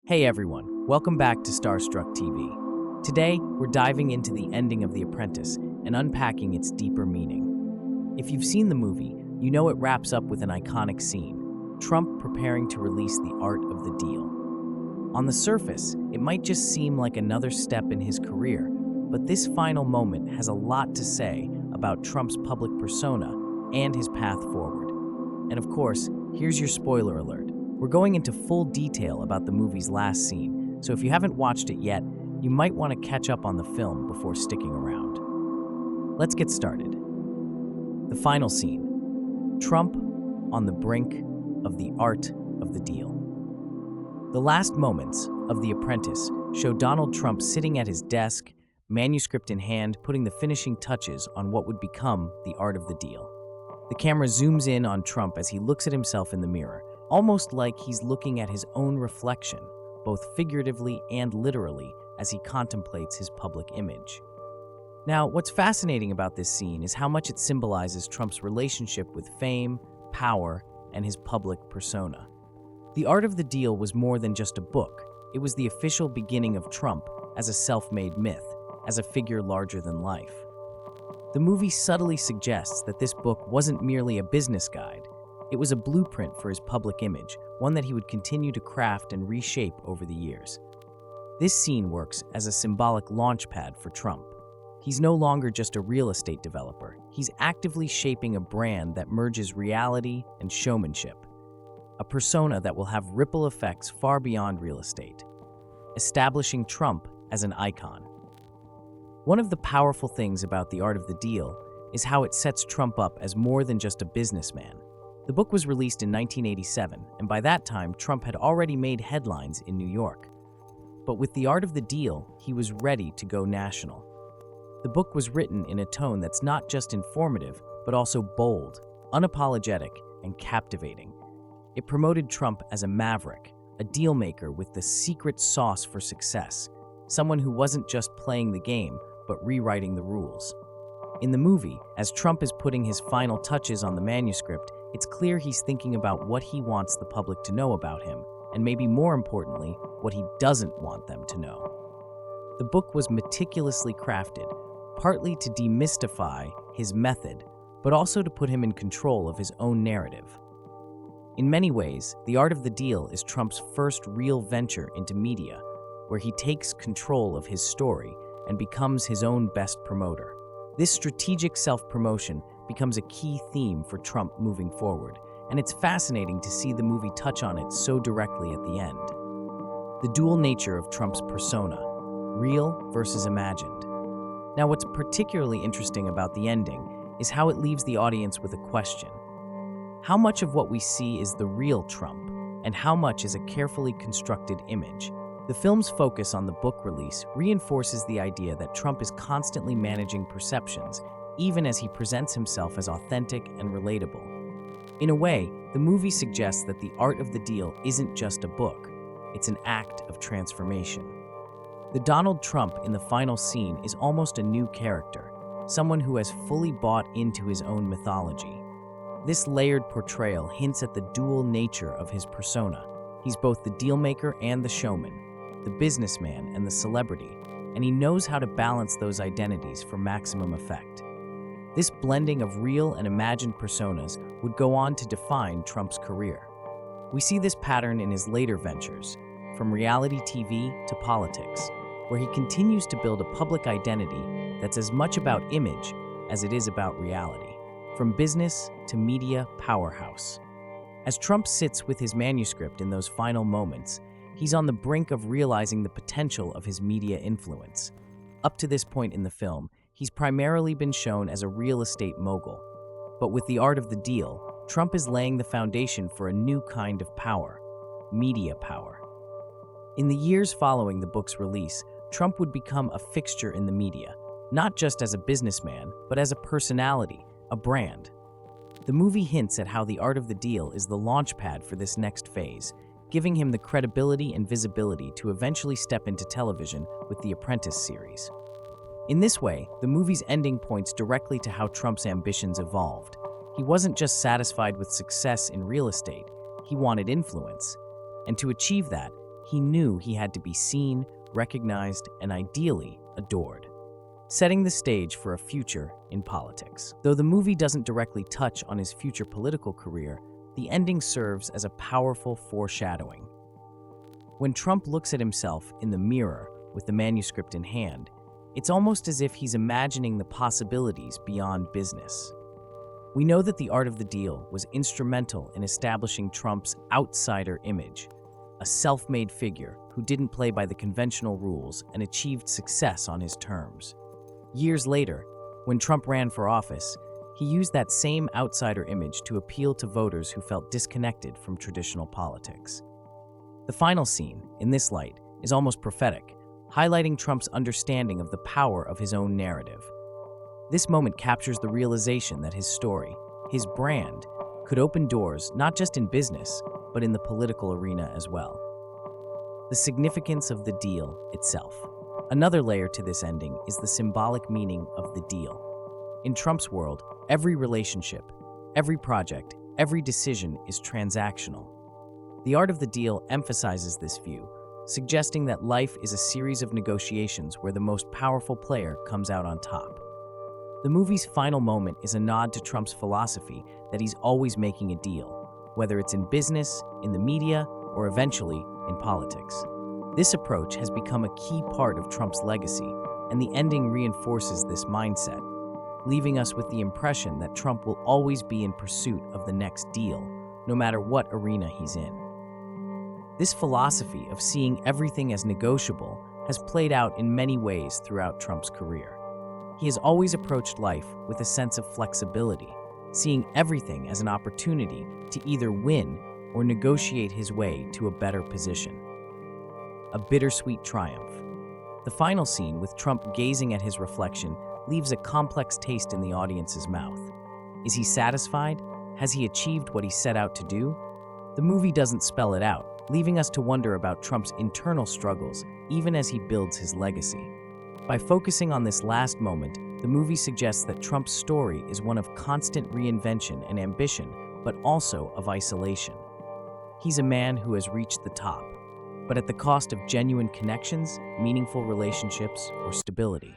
Hey everyone, welcome back to Starstruck TV. Today, we're diving into the ending of The Apprentice and unpacking its deeper meaning. If you've seen the movie, you know it wraps up with an iconic scene, Trump preparing to release the art of the deal. On the surface, it might just seem like another step in his career, but this final moment has a lot to say about Trump's public persona and his path forward. And of course, here's your spoiler alert. We're going into full detail about the movie's last scene, so if you haven't watched it yet, you might want to catch up on the film before sticking around. Let's get started. The final scene. Trump on the brink of the art of the deal. The last moments of The Apprentice show Donald Trump sitting at his desk, manuscript in hand, putting the finishing touches on what would become the art of the deal. The camera zooms in on Trump as he looks at himself in the mirror, almost like he's looking at his own reflection, both figuratively and literally, as he contemplates his public image. Now, what's fascinating about this scene is how much it symbolizes Trump's relationship with fame, power, and his public persona. The Art of the Deal was more than just a book. It was the official beginning of Trump as a self-made myth, as a figure larger than life. The movie subtly suggests that this book wasn't merely a business guide. It was a blueprint for his public image, one that he would continue to craft and reshape over the years. This scene works as a symbolic launchpad for Trump. He's no longer just a real estate developer. He's actively shaping a brand that merges reality and showmanship, a persona that will have ripple effects far beyond real estate, establishing Trump as an icon. One of the powerful things about The Art of the Deal is how it sets Trump up as more than just a businessman. The book was released in 1987, and by that time, Trump had already made headlines in New York. But with The Art of the Deal, he was ready to go national. The book was written in a tone that's not just informative, but also bold, unapologetic, and captivating. It promoted Trump as a maverick, a deal maker with the secret sauce for success, someone who wasn't just playing the game, but rewriting the rules. In the movie, as Trump is putting his final touches on the manuscript, it's clear he's thinking about what he wants the public to know about him, and maybe more importantly, what he doesn't want them to know. The book was meticulously crafted, partly to demystify his method, but also to put him in control of his own narrative. In many ways, The Art of the Deal is Trump's first real venture into media, where he takes control of his story and becomes his own best promoter. This strategic self-promotion becomes a key theme for Trump moving forward, and it's fascinating to see the movie touch on it so directly at the end. The dual nature of Trump's persona, real versus imagined. Now, what's particularly interesting about the ending is how it leaves the audience with a question. How much of what we see is the real Trump, and how much is a carefully constructed image? The film's focus on the book release reinforces the idea that Trump is constantly managing perceptions, even as he presents himself as authentic and relatable. In a way, the movie suggests that The Art of the Deal isn't just a book, it's an act of transformation. The Donald Trump in the final scene is almost a new character, someone who has fully bought into his own mythology. This layered portrayal hints at the dual nature of his persona. He's both the dealmaker and the showman, the businessman and the celebrity, and he knows how to balance those identities for maximum effect. This blending of real and imagined personas would go on to define Trump's career. We see this pattern in his later ventures, from reality TV to politics, where he continues to build a public identity that's as much about image as it is about reality, from business to media powerhouse. As Trump sits with his manuscript in those final moments, he's on the brink of realizing the potential of his media influence. Up to this point in the film, he's primarily been shown as a real estate mogul. But with The Art of the Deal, Trump is laying the foundation for a new kind of power, media power. In the years following the book's release, Trump would become a fixture in the media, not just as a businessman, but as a personality, a brand. The movie hints at how The Art of the Deal is the launchpad for this next phase, giving him the credibility and visibility to eventually step into television with the Apprentice series. In this way, the movie's ending points directly to how Trump's ambitions evolved. He wasn't just satisfied with success in real estate, he wanted influence. And to achieve that, he knew he had to be seen, recognized, and ideally adored, setting the stage for a future in politics. Though the movie doesn't directly touch on his future political career, the ending serves as a powerful foreshadowing. When Trump looks at himself in the mirror with the manuscript in hand, it's almost as if he's imagining the possibilities beyond business. We know that the art of the deal was instrumental in establishing Trump's outsider image, a self-made figure who didn't play by the conventional rules and achieved success on his terms. Years later, when Trump ran for office, he used that same outsider image to appeal to voters who felt disconnected from traditional politics. The final scene, in this light, is almost prophetic, highlighting Trump's understanding of the power of his own narrative. This moment captures the realization that his story, his brand, could open doors not just in business, but in the political arena as well. The significance of the deal itself. Another layer to this ending is the symbolic meaning of the deal. In Trump's world, every relationship, every project, every decision is transactional. The art of the deal emphasizes this view, suggesting that life is a series of negotiations where the most powerful player comes out on top. The movie's final moment is a nod to Trump's philosophy that he's always making a deal, whether it's in business, in the media, or eventually in politics. This approach has become a key part of Trump's legacy, and the ending reinforces this mindset, leaving us with the impression that Trump will always be in pursuit of the next deal, no matter what arena he's in. This philosophy of seeing everything as negotiable has played out in many ways throughout Trump's career. He has always approached life with a sense of flexibility, seeing everything as an opportunity to either win or negotiate his way to a better position. A bittersweet triumph. The final scene, with Trump gazing at his reflection, leaves a complex taste in the audience's mouth. Is he satisfied? Has he achieved what he set out to do? The movie doesn't spell it out, leaving us to wonder about Trump's internal struggles even as he builds his legacy. By focusing on this last moment, the movie suggests that Trump's story is one of constant reinvention and ambition, but also of isolation. He's a man who has reached the top, but at the cost of genuine connections, meaningful relationships, or stability.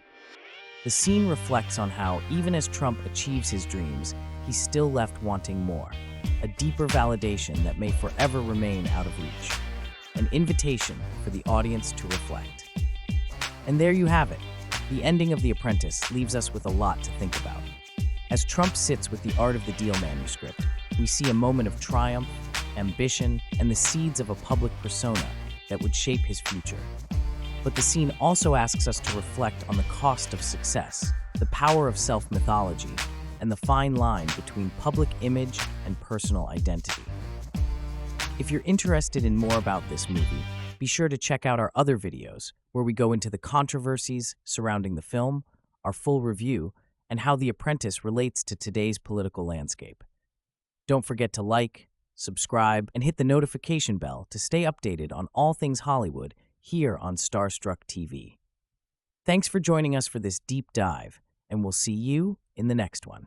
The scene reflects on how, even as Trump achieves his dreams, he's still left wanting more, a deeper validation that may forever remain out of reach, an invitation for the audience to reflect. And there you have it. The ending of The Apprentice leaves us with a lot to think about. As Trump sits with the art of the deal manuscript, we see a moment of triumph, ambition, and the seeds of a public persona that would shape his future. But the scene also asks us to reflect on the cost of success, the power of self-mythology, and the fine line between public image and personal identity. If you're interested in more about this movie, be sure to check out our other videos where we go into the controversies surrounding the film, our full review, and how The Apprentice relates to today's political landscape. Don't forget to like, subscribe, and hit the notification bell to stay updated on all things Hollywood here on Starstruck TV. Thanks for joining us for this deep dive, and we'll see you in the next one.